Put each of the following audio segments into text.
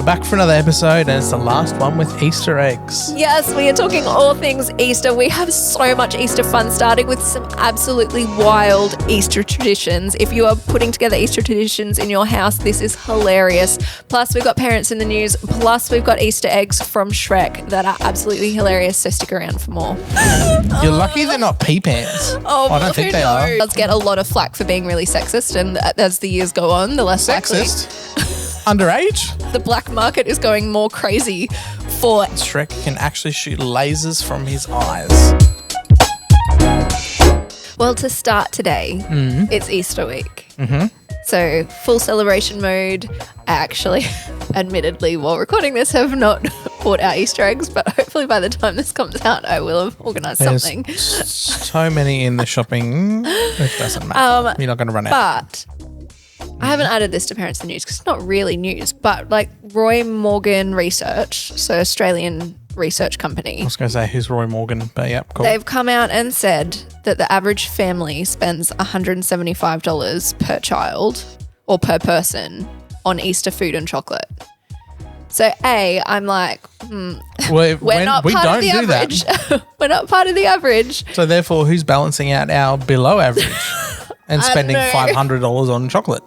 back for another episode, and it's the last one with Easter eggs. Yes, we are talking all things Easter. We have so much Easter fun, starting with some absolutely wild Easter traditions. If you are putting together Easter traditions in your house, this is hilarious. Plus, we've got parents in the news. Plus, we've got Easter eggs from Shrek that are absolutely hilarious, so stick around for more. You're lucky they're not pea pants. I don't think they are. It does get a lot of flack for being really sexist, and as the years go on, the less Sexist? Underage? the black market is going more crazy for... Shrek can actually shoot lasers from his eyes. Well, to start today, it's Easter week. Mm-hmm. So full celebration mode. I actually, admittedly, while recording this, have not bought our Easter eggs, but hopefully by the time this comes out, I will have organised something. So many in the shopping, it doesn't matter. You're not going to run out. But I haven't added this to Parents in the News because it's not really news, but like Roy Morgan Research, so Australian research company. I was going to say, who's Roy Morgan? But yeah, cool. They've come out and said that the average family spends $175 per child or per person on Easter food and chocolate. So I'm like, we're not part of the average. We're not part of the average. So therefore, who's balancing out our below average and spending $500 on chocolate?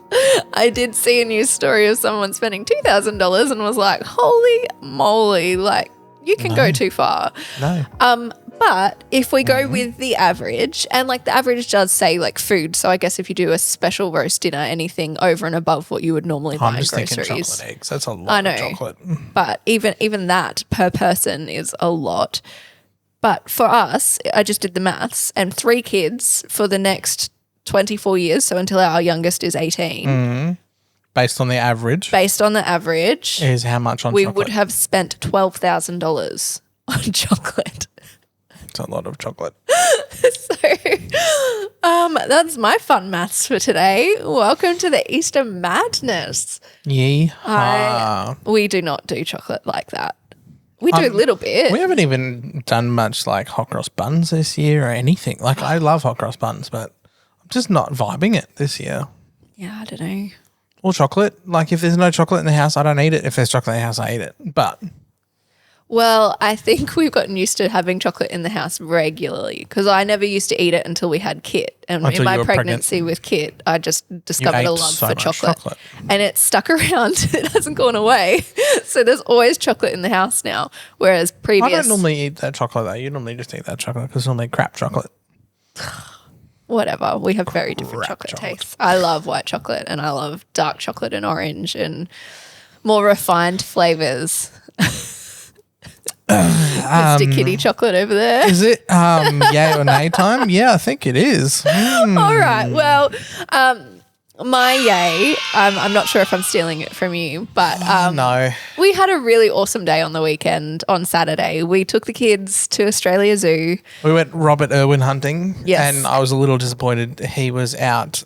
I did see a news story of someone spending $2,000 and was like, holy moly, like you can go too far. No. But if we go with the average, and like the average does say like food, so I guess if you do a special roast dinner, anything over and above what you would normally buy in groceries. Thinking chocolate eggs. That's a lot of chocolate. But even that per person is a lot. But for us, I just did the maths, and 3 kids for the next 24 years, so until our youngest is 18. Based on the average. Is how much on chocolate? We would have spent $12,000 on chocolate. It's a lot of chocolate. So that's my fun maths for today. Welcome to the Easter madness. Yeehaw. We do not do chocolate like that. We do a little bit. We haven't even done much like hot cross buns this year or anything. Like I love hot cross buns, but I'm just not vibing it this year. Yeah, I don't know. Or chocolate. Like if there's no chocolate in the house, I don't eat it. If there's chocolate in the house, I eat it. But... Well, I think we've gotten used to having chocolate in the house regularly because I never used to eat it until we had Kit. And in my pregnancy with Kit, I just discovered a love for chocolate. And it's stuck around. It hasn't gone away. So there's always chocolate in the house now, whereas previous... I don't normally eat that chocolate though. You normally just eat that chocolate because it's normally crap chocolate. Whatever. We have very different chocolate tastes. I love white chocolate and I love dark chocolate and orange and more refined flavours. Mr. Kitty chocolate over there. Is it yay or nay time? Yeah, I think it is. All right. Well, my yay, I'm not sure if I'm stealing it from you, but no. We had a really awesome day on the weekend on Saturday. We took the kids to Australia Zoo. We went Robert Irwin hunting. Yes. And I was a little disappointed. He was out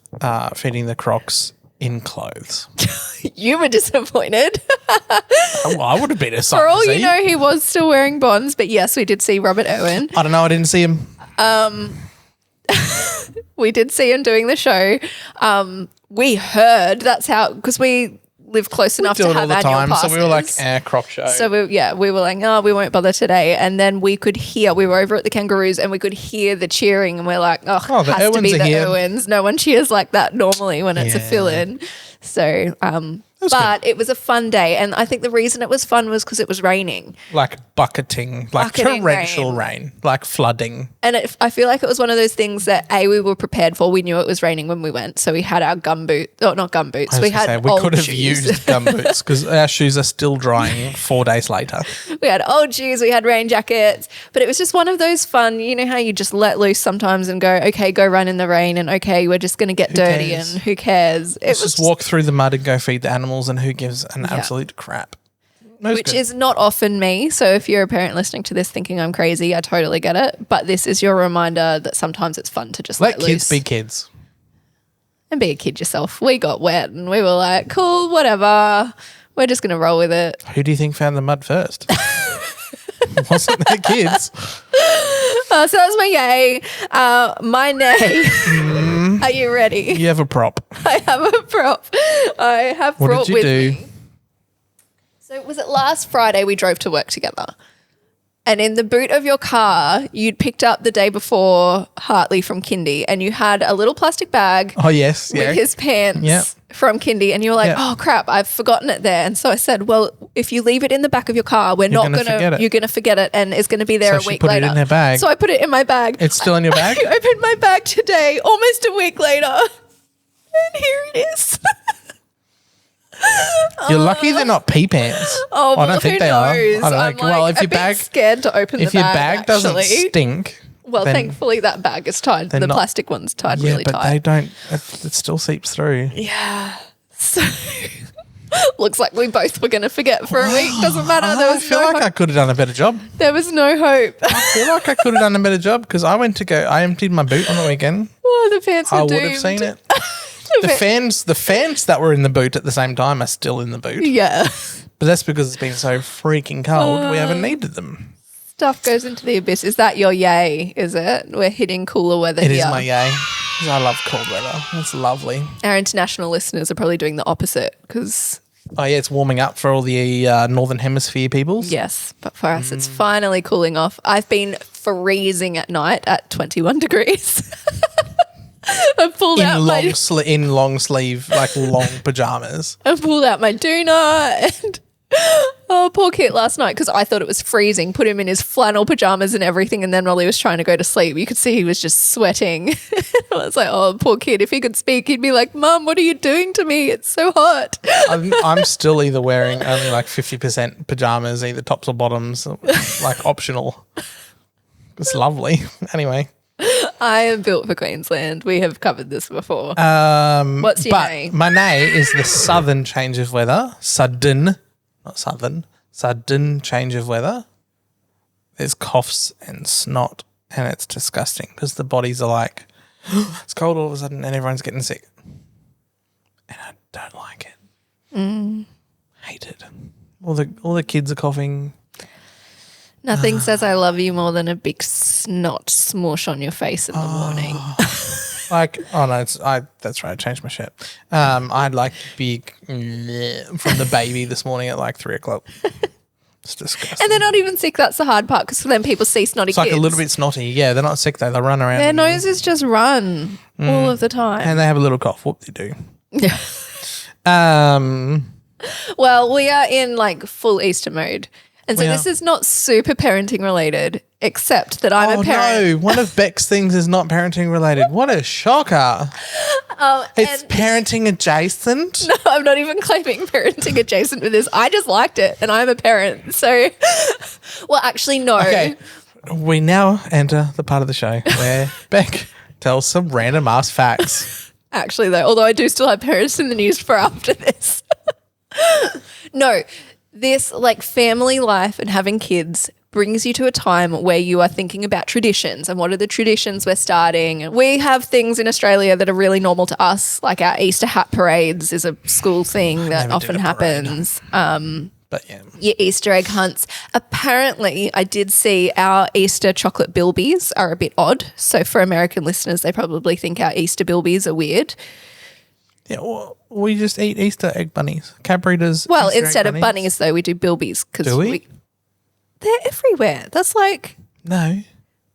feeding the crocs in clothes. You were disappointed. Well, I would have been a sight For all to see. you know, he was still wearing bonds, but yes, we did see Robert Irwin. I don't know. I didn't see him. We did see him doing the show. We heard that's how, because we live close enough to have annual passes. So we were like, croc show. So we were like, oh, we won't bother today. And then we could hear, we were over at the Kangaroos and we could hear the cheering and we're like, oh, it the has Irwins to be are the here. Irwins. No one cheers like that normally when it's a fill-in. So, but it was a fun day. And I think the reason it was fun was because it was raining. Like bucketing, like torrential rain, like flooding. And I feel like it was one of those things that we were prepared for. We knew it was raining when we went. So we had our not gum boots. We could have used gum boots because our shoes are still drying 4 days later. We had old shoes, we had rain jackets, but it was just one of those fun, you know how you just let loose sometimes and go, okay, go run in the rain and okay, we're just going to get dirty cares? And who cares? Let's just walk through the mud and go feed the animals and who gives an absolute crap. Which is not often me. So if you're a parent listening to this thinking I'm crazy, I totally get it. But this is your reminder that sometimes it's fun to just let loose. Let kids be kids. And be a kid yourself. We got wet and we were like, cool, whatever. We're just going to roll with it. Who do you think found the mud first? Wasn't their kids? So that was my yay. My nay. Are you ready? You have a prop. I have a prop. I have brought with me. So was it last Friday we drove to work together? And in the boot of your car, you'd picked up the day before Hartley from kindy, and you had a little plastic bag Oh, yes. with his pants from kindy, and you were like, oh, crap, I've forgotten it there. And so I said, well, if you leave it in the back of your car, you're going to forget it, and it's going to be there a week later. So she put it in her bag. So I put it in my bag. It's still in your bag? I opened my bag today, almost a week later, and here it is. You're lucky they're not pee pants. Oh, I don't think they are. I don't know. I'm well, if your bag scared to open the bag. If your bag doesn't stink. Well, thankfully that bag is tied. The plastic one's tied really tight. Yeah, but they don't. It still seeps through. Yeah. So looks like we both were going to forget for a week. Doesn't matter. I feel like I could have done a better job. There was no hope. I feel like I could have done a better job because I emptied my boot on the weekend. Oh, the pants were doomed. I would have seen it. The fans that were in the boot at the same time are still in the boot. Yeah. But that's because it's been so freaking cold. We haven't needed them. Stuff goes into the abyss. Is that your yay, is it? We're hitting cooler weather here. It is my yay. Because I love cold weather. It's lovely. Our international listeners are probably doing the opposite because... Oh, yeah, it's warming up for all the Northern Hemisphere peoples. Yes, but for us it's finally cooling off. I've been freezing at night at 21 degrees. I pulled out in long sleeve, like long pajamas. I pulled out my doona and poor Kit last night because I thought it was freezing. Put him in his flannel pajamas and everything, and then while he was trying to go to sleep, you could see he was just sweating. I was like, "Oh, poor kid! If he could speak, he'd be like, Mum, what are you doing to me? It's so hot." I'm still either wearing only like 50% pajamas, either tops or bottoms, like optional. It's lovely. Anyway. I am built for Queensland. We have covered this before. What's your name? My nay is the southern change of weather. Sudden change of weather. There's coughs and snot, and it's disgusting because the bodies are like, it's cold all of a sudden and everyone's getting sick. And I don't like it. Hate it. All the kids are coughing. Nothing says I love you more than a big snot smoosh on your face in the morning. That's right, I changed my shirt. I had like big from the baby this morning at like 3 o'clock. It's disgusting. And they're not even sick. That's the hard part because then people see snotty kids. It's like a little bit snotty. Yeah, they're not sick though. They run around. Their noses just run all of the time. And they have a little cough. Whoop, they do. Yeah. Well, we are in like full Easter mode. And so this is not super parenting related, except that I'm a parent. No, one of Beck's things is not parenting related. What a shocker. It's parenting adjacent. No, I'm not even claiming parenting adjacent with this. I just liked it and I'm a parent. So, well, actually, no. Okay, we now enter the part of the show where Beck tells some random ass facts. Actually, though, although I do still have parents in the news for after this. No. This like family life and having kids brings you to a time where you are thinking about traditions and what are the traditions we're starting. We have things in Australia that are really normal to us, like our Easter hat parades is a school thing that often happens. But yeah. Your Easter egg hunts. Apparently, I did see our Easter chocolate bilbies are a bit odd. So for American listeners, they probably think our Easter bilbies are weird. Yeah, well, we just eat Easter egg bunnies. Cadbury does. Well, Easter instead egg of bunnies, though, we do bilbies. Do we? They're everywhere. That's like... No.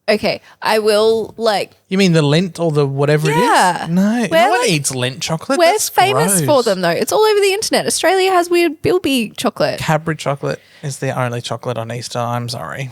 Okay, I will like... You mean the Lindt or the whatever it is? No, no one like, eats Lindt chocolate. We're That's famous gross. for them, though. It's all over the internet. Australia has weird bilby chocolate. Cadbury chocolate is the only chocolate on Easter. I'm sorry.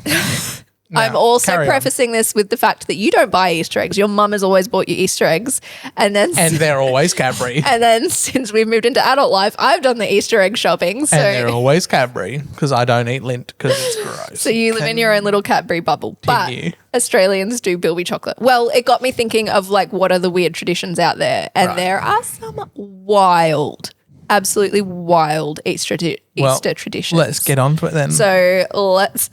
No, I'm also prefacing this with the fact that you don't buy Easter eggs. Your mum has always bought you Easter eggs. And they're always Cadbury. And then since we've moved into adult life, I've done the Easter egg shopping. So. And they're always Cadbury because I don't eat Lindt because it's gross. So you live in your own little Cadbury bubble. But Australians do bilby chocolate. Well, it got me thinking of like what are the weird traditions out there. And there are some wild, absolutely wild Easter traditions. Let's get on to it then. So let's...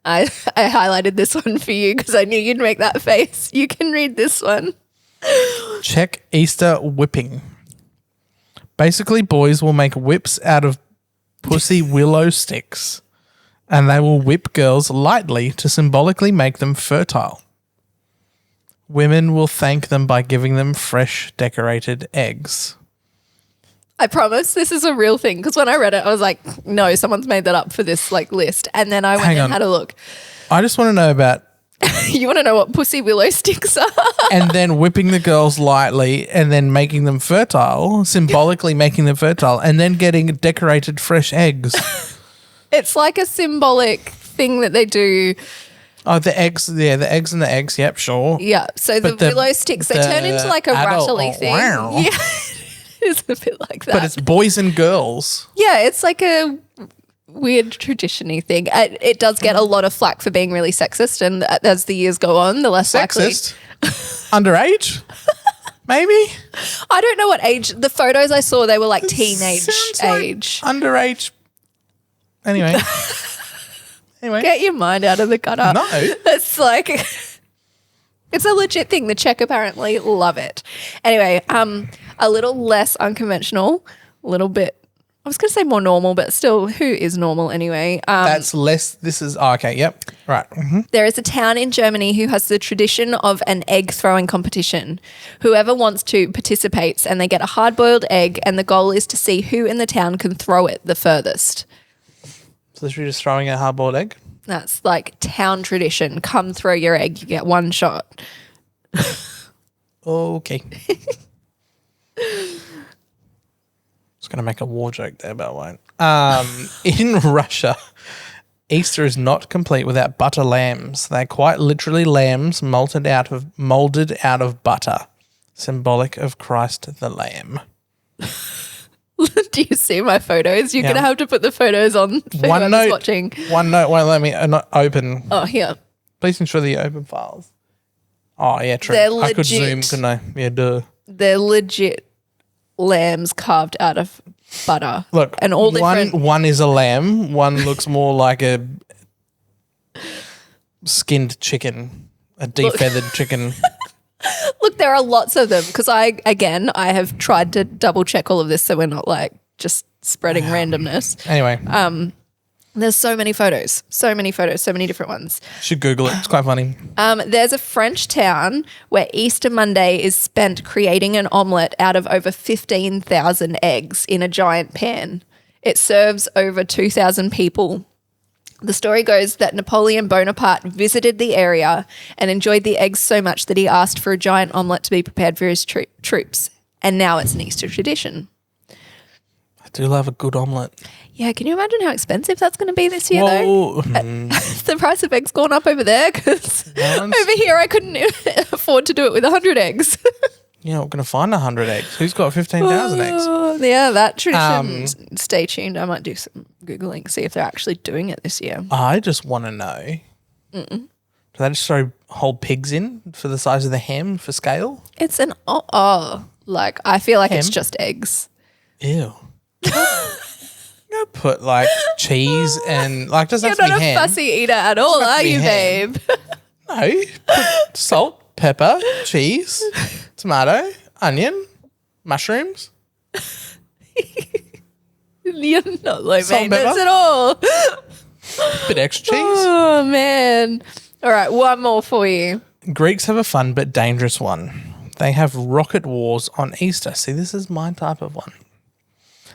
I highlighted this one for you because I knew you'd make that face. You can read this one. Check Easter whipping. Basically, boys will make whips out of pussy willow sticks and they will whip girls lightly to symbolically make them fertile. Women will thank them by giving them fresh decorated eggs. I promise this is a real thing because when I read it, I was like, no, someone's made that up for this like list. And then I went and had a look. I just want to know about You want to know what pussy willow sticks are? and then whipping the girls lightly and then making them fertile, symbolically making them fertile, and then getting decorated fresh eggs. It's like a symbolic thing that they do. Oh, the eggs. Yeah, the eggs and the eggs. Yep, sure. Yeah. So the willow sticks, they turn into like a rattly thing. Wow. Yeah. It's a bit like that. But it's boys and girls. Yeah, it's like a weird tradition-y thing. It does get a lot of flack for being really sexist, and as the years go on, the less Sexist? Underage? Maybe? I don't know what age. The photos I saw, they were like teenage Sounds like age. underage. Anyway. Get your mind out of the gutter. No. It's like, it's a legit thing. The Czech apparently love it. Anyway, a little less unconventional, a little bit, I was going to say more normal, but still, who is normal anyway? That's less, this is, okay, yep, right. Mm-hmm. There is a town in Germany who has the tradition of an egg throwing competition. Whoever wants to participates, and they get a hard-boiled egg, and the goal is to see who in the town can throw it the furthest. So you're just throwing a hard-boiled egg? That's like town tradition. Come throw your egg, you get one shot. Okay. I was going to make a war joke there, but I won't. In Russia, Easter is not complete without butter lambs. They're quite literally lambs molded out of butter, symbolic of Christ the Lamb. Do you see my photos? You're going to have to put the photos on for whoever's watching. OneNote won't let me not open. Oh, here. Please ensure that you open files. Oh, yeah, true. They're I could legit. zoom, couldn't I? Yeah, duh. They're legit lambs carved out of butter. Look, and all different. One is a lamb. One looks more like a skinned chicken, a defeathered chicken. Look, there are lots of them because I have tried to double check all of this so we're not like just spreading randomness. Anyway. There's so many photos, so many different ones. Should Google it. It's quite funny. There's a French town where Easter Monday is spent creating an omelette out of over 15,000 eggs in a giant pan. It serves over 2,000 people. The story goes that Napoleon Bonaparte visited the area and enjoyed the eggs so much that he asked for a giant omelette to be prepared for his troops. And now it's an Easter tradition. I do love a good omelette. Yeah, can you imagine how expensive that's going to be this year, Whoa. though? The price of eggs gone up over there because over here I couldn't afford to do it with 100 eggs. You're not going to find 100 eggs. Who's got 15,000 eggs? Yeah, that tradition. Stay tuned. I might do some Googling, see if they're actually doing it this year. I just want to know. Do they just throw whole pigs in for the size of the ham for scale? It's an like I feel like it's just eggs. Ew. You put like cheese and like doesn't have to be ham. You're not a fussy eater at all, are you, babe? No. Put salt, pepper, cheese, tomato, onion, mushrooms. You're not low Salt and maintenance pepper. at all. Bit extra cheese. Oh man. All right, one more for you. Greeks have a fun but dangerous one. They have rocket wars on Easter. See, this is my type of one.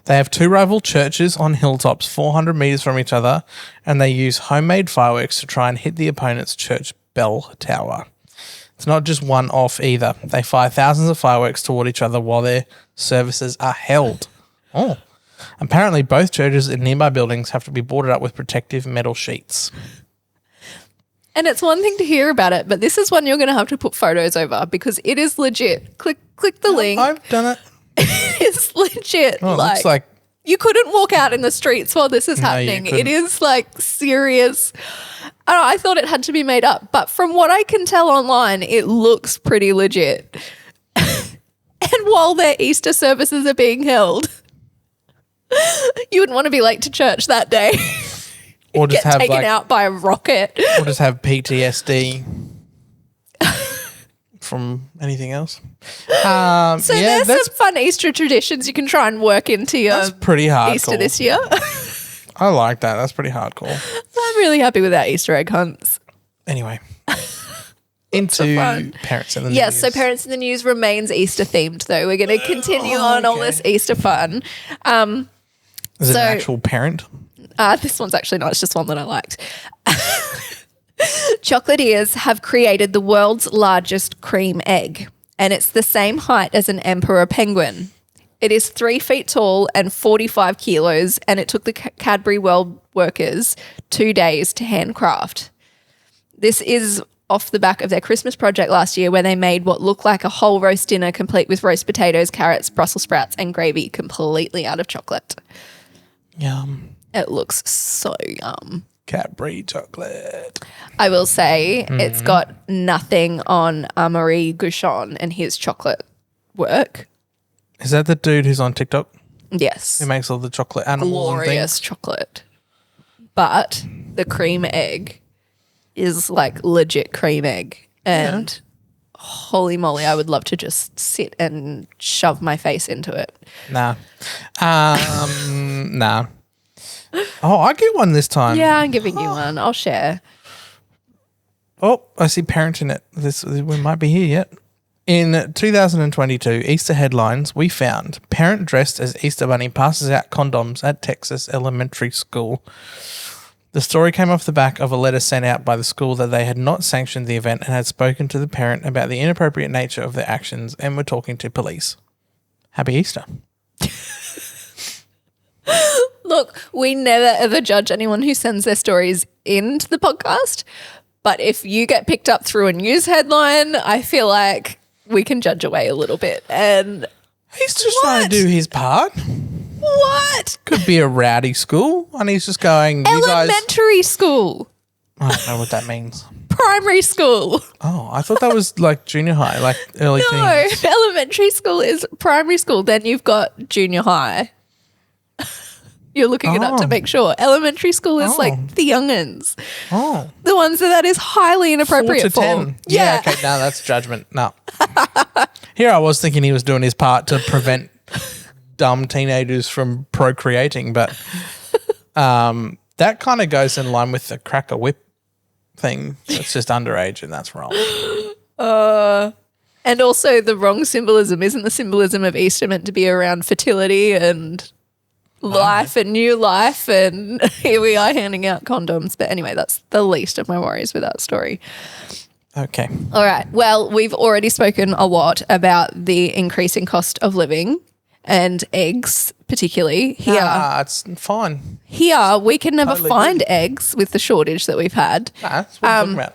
They have two rival churches on hilltops 400 meters from each other, and they use homemade fireworks to try and hit the opponent's church bell tower. It's not just one off either. They fire thousands of fireworks toward each other while their services are held. Oh. Apparently, both churches in nearby buildings have to be boarded up with protective metal sheets. And it's one thing to hear about it, but this is one you're going to have to put photos over because it is legit. Click the link. I've done it. It's legit. Oh, it looks like you couldn't walk out in the streets while this is happening. It is like serious. I thought it had to be made up, but from what I can tell online, it looks pretty legit. And while their Easter services are being held, you wouldn't want to be late to church that day. or just Get have taken out by a rocket. Or just have PTSD from anything else. So there's some fun Easter traditions you can try and work into your that's pretty hardcore. Easter this year. I like that. That's pretty hardcore. I'm really happy with our Easter egg hunts. Anyway. Into fun. Parents in the News. Yes, so Parents in the News remains Easter themed though. We're going to continue on all this Easter fun. Is it an actual parent? This one's actually not. It's just one that I liked. Chocolatiers have created the world's largest cream egg, and it's the same height as an emperor penguin. It is 3 feet tall and 45 kilos, and it took the Cadbury World workers 2 days to handcraft. This is off the back of their Christmas project last year, where they made what looked like a whole roast dinner complete with roast potatoes, carrots, Brussels sprouts, and gravy completely out of chocolate. Yum. It looks so yum. Cadbury chocolate. I will say it's got nothing on Marie Gouchon and his chocolate work. Is that the dude who's on TikTok? Yes. Who makes all the chocolate animals Glorious and things? chocolate. But the cream egg is like legit cream egg. And holy moly, I would love to just sit and shove my face into it. Nah. Nah. Oh, I get one this time. Yeah, I'm giving you one. I'll share. Oh, I see parent in it. We might be here yet. In 2022 Easter headlines, we found parent dressed as Easter Bunny passes out condoms at Texas elementary school. The story came off the back of a letter sent out by the school that they had not sanctioned the event and had spoken to the parent about the inappropriate nature of their actions and were talking to police. Happy Easter. Look, we never ever judge anyone who sends their stories into the podcast, but if you get picked up through a news headline, I feel like we can judge away a little bit. And He's just trying to do his part. what? Could be a rowdy school, and he's just going, you guys... Elementary school, I don't know what that means. primary school. Oh, I thought that was like junior high, like early No, teens. elementary school is primary school. Then you've got junior high. You're looking it up to make sure. Elementary school is like the young'uns. Oh. The ones that is highly 4 inappropriate to for. 10. Yeah, okay, no, that's judgment. No. Here I was thinking he was doing his part to prevent dumb teenagers from procreating, but that kind of goes in line with the cracker whip thing. It's just underage and that's wrong. And also the wrong symbolism. Isn't the symbolism of Easter meant to be around fertility and life and new life? And here we are handing out condoms. But anyway, that's the least of my worries with that story. Okay. All right. Well, we've already spoken a lot about the increasing cost of living and eggs, particularly here. It's fine. Here, we can never Totally find good. eggs with the shortage that we've had. That's what I'm talking about.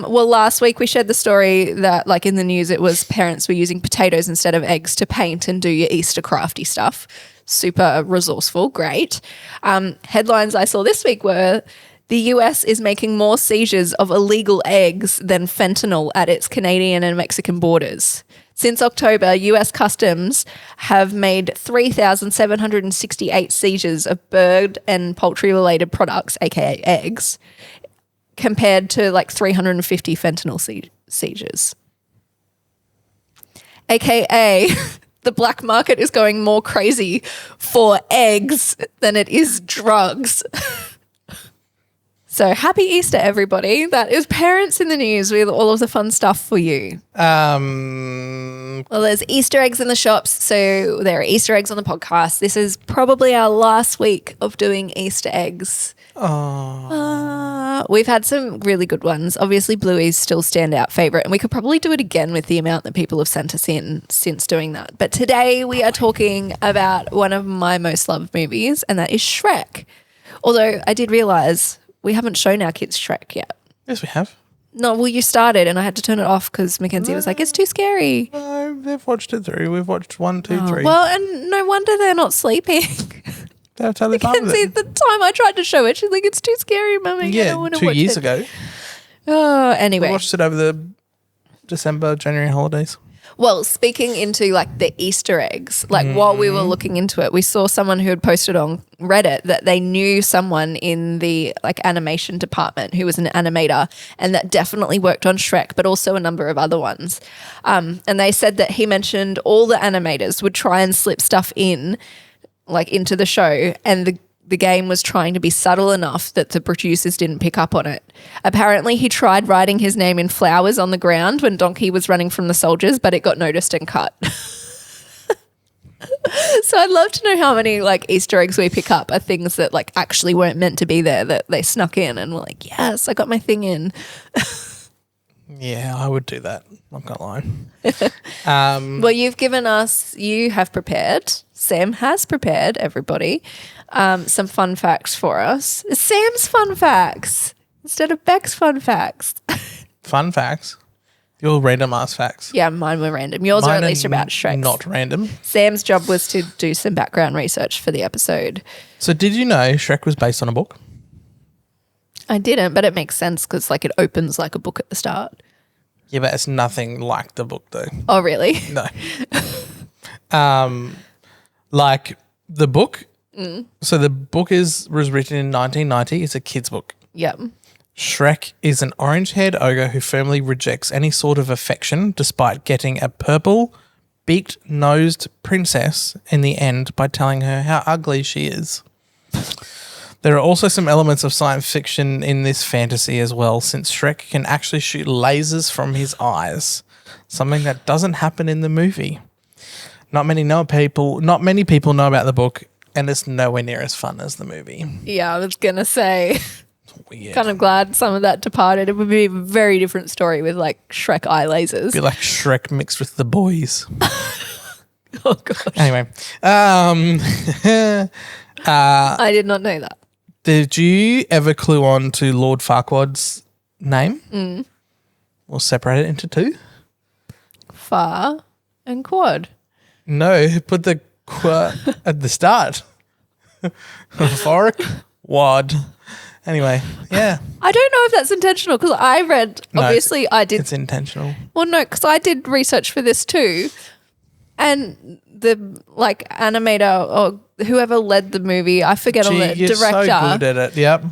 Well, last week we shared the story that, like in the news, it was parents were using potatoes instead of eggs to paint and do your Easter crafty stuff. Super resourceful, great. Headlines I saw this week were the US is making more seizures of illegal eggs than fentanyl at its Canadian and Mexican borders. Since October, US Customs have made 3,768 seizures of bird and poultry-related products, aka eggs, compared to like 350 fentanyl seizures. AKA, the black market is going more crazy for eggs than it is drugs. So happy Easter, everybody. That is Parents in the News with all of the fun stuff for you. Well, there's Easter eggs in the shops, so there are Easter eggs on the podcast. This is probably our last week of doing Easter eggs. We've had some really good ones. Obviously, Bluey's still standout favourite, and we could probably do it again with the amount that people have sent us in since doing that. But today we are talking about one of my most loved movies, and that is Shrek. Although I did realise we haven't shown our kids Shrek yet. Yes, we have. No, well, you started and I had to turn it off because Mackenzie was like, it's too scary. No, they've watched it through. We've watched 1, 2, 3. Well, and no wonder they're not sleeping. They're totally fine with Mackenzie, it. the time I tried to show it, she's like, it's too scary, Mummy. I Yeah, don't want to 2 watch years it. ago. Oh, We anyway. watched it over the December, January holidays. Well, speaking into like the Easter eggs, like while we were looking into it, we saw someone who had posted on Reddit that they knew someone in the like animation department who was an animator and that definitely worked on Shrek, but also a number of other ones. And they said that he mentioned all the animators would try and slip stuff in, like into the show, and the game was trying to be subtle enough that the producers didn't pick up on it. Apparently, he tried writing his name in flowers on the ground when Donkey was running from the soldiers, but it got noticed and cut. So I'd love to know how many like Easter eggs we pick up are things that like actually weren't meant to be there, that they snuck in and were like, yes, I got my thing in. Yeah, I would do that. I'm not gonna lie. Well, you have prepared, Sam has prepared, everybody, some fun facts for us. Sam's fun facts instead of Beck's fun facts. Fun facts? Your random ass facts. Yeah, mine were random. Yours are at least about Shrek. Not random. Sam's job was to do some background research for the episode. So did you know Shrek was based on a book? I didn't, but it makes sense because like it opens like a book at the start. Yeah, but it's nothing like the book though. Oh, really? No. Like the book. So the book was written in 1990. It's a kid's book. Yep. Shrek is an orange-haired ogre who firmly rejects any sort of affection despite getting a purple, beaked-nosed princess in the end by telling her how ugly she is. There are also some elements of science fiction in this fantasy as well, since Shrek can actually shoot lasers from his eyes, something that doesn't happen in the movie. Not many people know about the book, and it's nowhere near as fun as the movie. Yeah, I was going to say... Weird. Kind of glad some of that departed. It would be a very different story with like Shrek eye lasers. Be like Shrek mixed with the boys. Oh gosh. Anyway, I did not know that. did you ever clue on to Lord Farquaad's name? We'll separate it into two. Far and quad. No, put the at the start. Farquaad. Anyway, yeah. I don't know if that's intentional because I read, No, obviously I did. It's intentional. Well, no, because I did research for this too. And the like animator or whoever led the movie, I forget on the You're director, so good at it. Yep.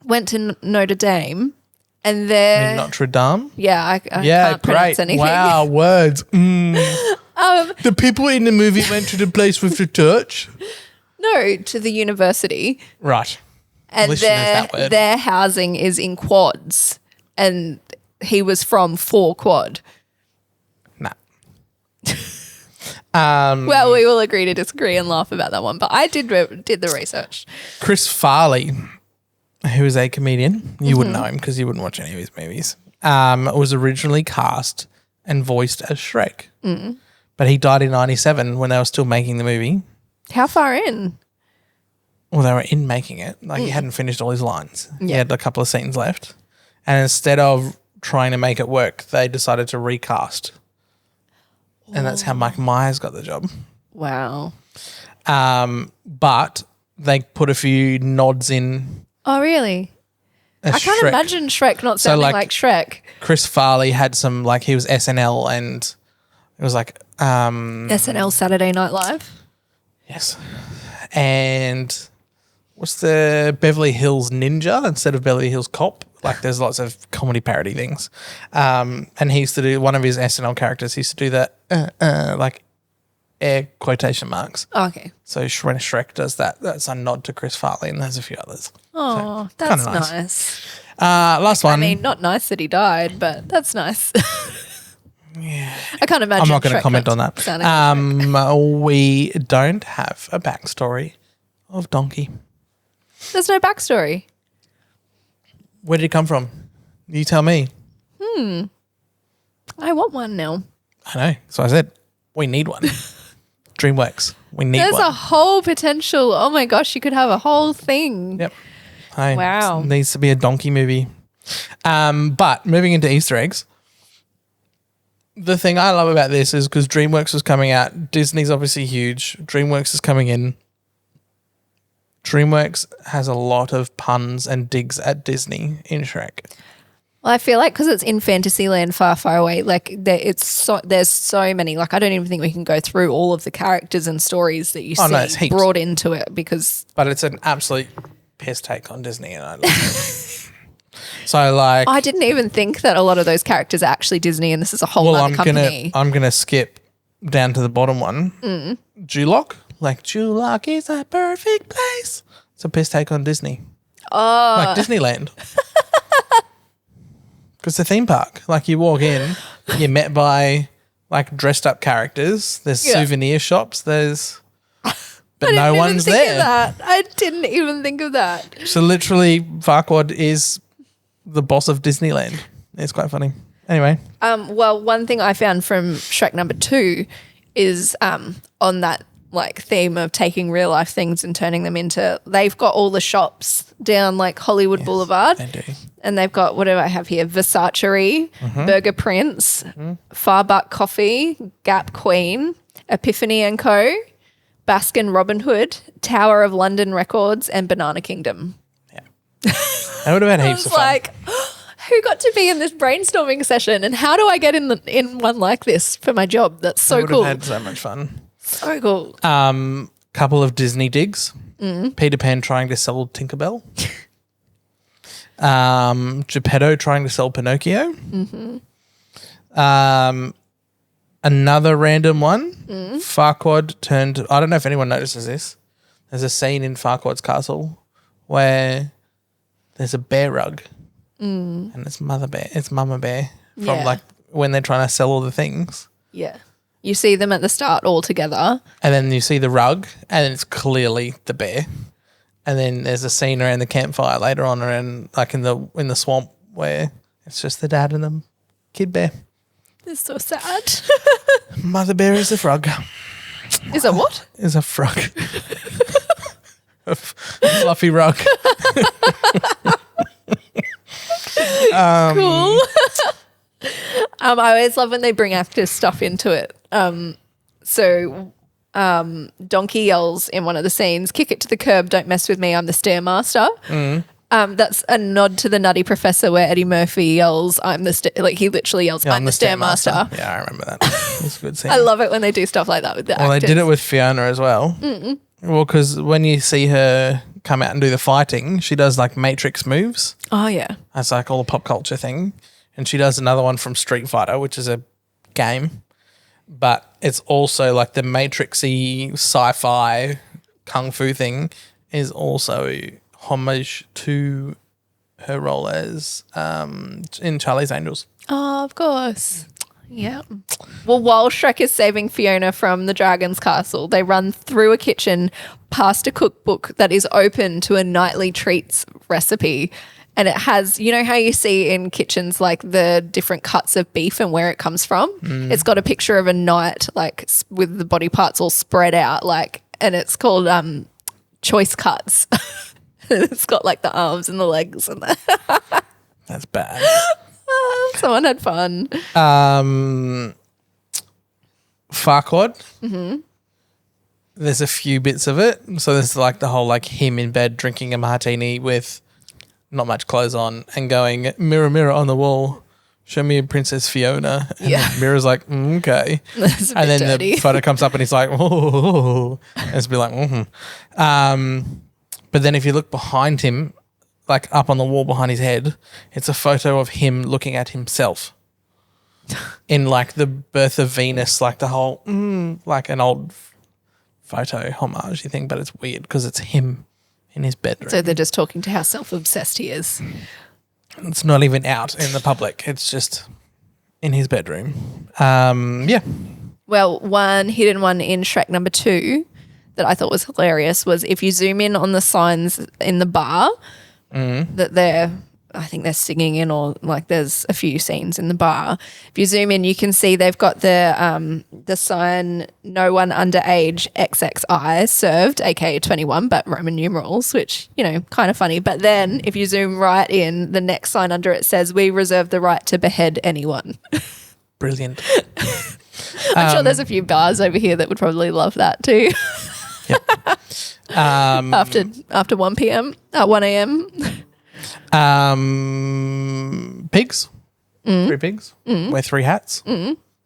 went to Notre Dame and there. Notre Dame. Yeah, I Yeah, can't pronounce anything. Wow, words. The people in the movie went to the place with the church. No, to the university. Right. And Listeners, that word. their housing is in quads. And he was from 4 quad. Nah. Well, we will agree to disagree and laugh about that one. But I did the research. Chris Farley, who is a comedian, you wouldn't know him because you wouldn't watch any of his movies, was originally cast and voiced as Shrek. But he died in 1997 when they were still making the movie. How far in? Well, they were in making it. Like he hadn't finished all his lines. He had a couple of scenes left. And instead of trying to make it work, they decided to recast. And that's how Mike Myers got the job. Wow. But they put a few nods in. Oh, really? As I can't Shrek. imagine Shrek not sounding like Shrek. Chris Farley had some, like he was SNL and it was like... SNL Saturday Night Live? Yes. And what's the Beverly Hills Ninja instead of Beverly Hills Cop? Like there's lots of comedy parody things. And he used to do, one of his SNL characters, he used to do that like air quotation marks. Oh, okay. So when Shrek does that, that's a nod to Chris Farley and there's a few others. Oh, So, that's kinda nice. Last one. I mean, not nice that he died, but that's nice. I can't imagine. I'm not going to Shrek comment on that. sounding like Shrek. We don't have a backstory of Donkey. There's no backstory. Where did it come from? You tell me. I want one now. I know. So I said, we need one. DreamWorks. We need There's one. a whole potential. Oh my gosh, you could have a whole thing. Yep. Hey, Wow. it needs to be a donkey movie. But moving into Easter eggs, the thing I love about this is because DreamWorks was coming out. Disney's obviously huge. DreamWorks is coming in. DreamWorks has a lot of puns and digs at Disney in Shrek. Well, I feel like because it's in Fantasyland far, far away, like there's so many. Like I don't even think we can go through all of the characters and stories that you it's see heaps. brought into it because But it's an absolute piss take on Disney and I love it. So like... I didn't even think that a lot of those characters are actually Disney and this is a whole other company. I'm gonna skip down to the bottom one. Duloc, like Duloc is a perfect place. It's a piss take on Disney. Oh. Like Disneyland. Because it's a theme park. Like you walk in, you're met by like dressed up characters. There's souvenir shops. But no one's there. I didn't even think of that. So literally Farquaad is the boss of Disneyland. It's quite funny. Anyway. Well, one thing I found from Shrek number 2 is on that like theme of taking real life things and turning them into, they've got all the shops down like Hollywood Boulevard. They do. And they've got, what do I have here? Versace, Burger Prince, Farbuck Coffee, Gap Queen, Epiphany and Co., Baskin Robin Hood, Tower of London Records, and Banana Kingdom. Yeah. That would have had heaps of fun. Like, who got to be in this brainstorming session and how do I get in one like this for my job? That's so cool. Would have had so much fun. So cool. Couple of Disney digs. Peter Pan trying to sell Tinkerbell. Geppetto trying to sell Pinocchio. Another random one. Farquaad turned. I don't know if anyone notices this. There's a scene in Farquaad's castle where there's a bear rug, and it's Mama Bear from like when they're trying to sell all the things. Yeah. You see them at the start all together. And then you see the rug, and it's clearly the bear. And then there's a scene around the campfire later on, around like in the swamp where it's just the dad and the kid bear. It's so sad. Mother bear is a frog. Is a what? Is a frog. A fluffy rug. Cool. I always love when they bring active stuff into it. Donkey yells in one of the scenes, "Kick it to the curb, don't mess with me, I'm the Stairmaster." That's a nod to the Nutty Professor where Eddie Murphy yells, he literally yells, I'm the Stairmaster. Yeah, I remember that. It's a good scene. I love it when they do stuff like that with the actors. Well, they did it with Fiona as well. Well, because when you see her come out and do the fighting, she does like Matrix moves. Oh, yeah. That's like all the pop culture thing. And she does another one from Street Fighter, which is a game. But it's also like the Matrixy sci-fi kung fu thing is also homage to her role as in Charlie's Angels. Oh, of course. Yeah. Well, while Shrek is saving Fiona from the dragon's castle, they run through a kitchen past a cookbook that is open to a nightly treats recipe. And it has, you know how you see in kitchens like the different cuts of beef and where it comes from? It's got a picture of a knight like with the body parts all spread out, like, and it's called choice cuts. It's got like the arms and the legs and that. That's bad. Someone had fun. Farquaad. There's a few bits of it. So there's like the whole like him in bed drinking a martini with not much clothes on and going, mirror, mirror on the wall, show me Princess Fiona. And the mirror's like, okay. That's a bit and then dirty. the photo comes up and he's like, oh. And it's be like, but then if you look behind him, like up on the wall behind his head, it's a photo of him looking at himself in like the Birth of Venus, like the whole, like an old photo homage thing, but it's weird because it's him in his bedroom. So they're just talking to how self-obsessed he is. It's not even out in the public. It's just in his bedroom. Yeah. Well, one hidden one in Shrek number 2 that I thought was hilarious was if you zoom in on the signs in the bar that I think they're singing in, or like there's a few scenes in the bar. If you zoom in, you can see they've got the sign "No one underage XXI served," aka 21, but Roman numerals, which, you know, kind of funny. But then if you zoom right in, the next sign under it says, "We reserve the right to behead anyone." Brilliant. I'm sure there's a few bars over here that would probably love that too. Yep. After 1 p.m. 1 a.m. Pigs. 3 pigs. Wear 3 hats.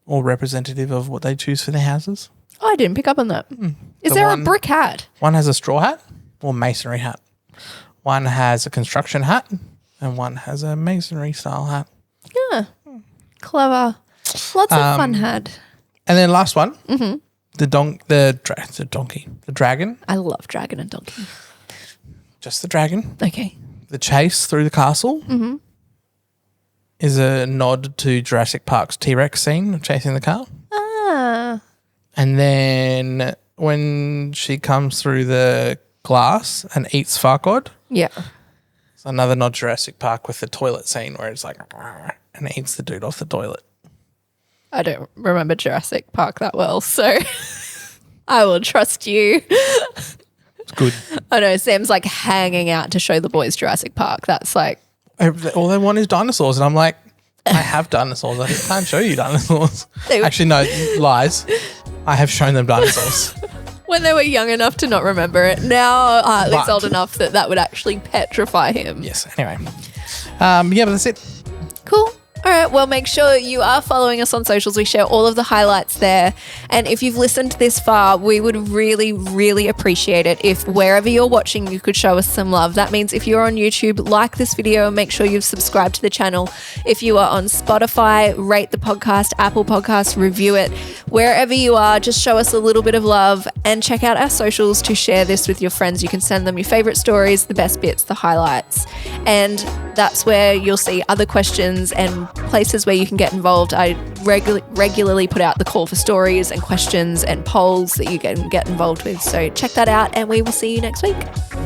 All representative of what they choose for their houses. Oh, I didn't pick up on that. Is there a brick hat? One has a straw hat or masonry hat. One has a construction hat and one has a masonry style hat. Yeah. Clever. Lots of fun had. And then last one, the donkey, the dragon. I love dragon and donkey. just the dragon. Okay. The chase through the castle is a nod to Jurassic Park's T-Rex scene of chasing the car. Ah. And then when she comes through the glass and eats Farquaad, Yeah. it's another nod to Jurassic Park with the toilet scene where it's like and it eats the dude off the toilet. I don't remember Jurassic Park that well, so I will trust you. It's good. I know Sam's like hanging out to show the boys Jurassic Park. That's like All they want is dinosaurs. And I'm like, I have dinosaurs. I can't show you dinosaurs. Actually, no, lies. I have shown them dinosaurs. when they were young enough to not remember it. Now Hartley's But- old enough that would actually petrify him. Yes, anyway. Yeah, but that's it. Cool. All right, well, make sure you are following us on socials. We share all of the highlights there. And if you've listened this far, we would really, really appreciate it if wherever you're watching, you could show us some love. That means if you're on YouTube, like this video and make sure you've subscribed to the channel. If you are on Spotify, rate the podcast, Apple Podcasts, review it. Wherever you are, just show us a little bit of love and check out our socials to share this with your friends. You can send them your favorite stories, the best bits, the highlights. And that's where you'll see other questions and places where you can get involved. I regularly put out the call for stories and questions and polls that you can get involved with. So check that out and we will see you next week.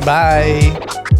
Bye.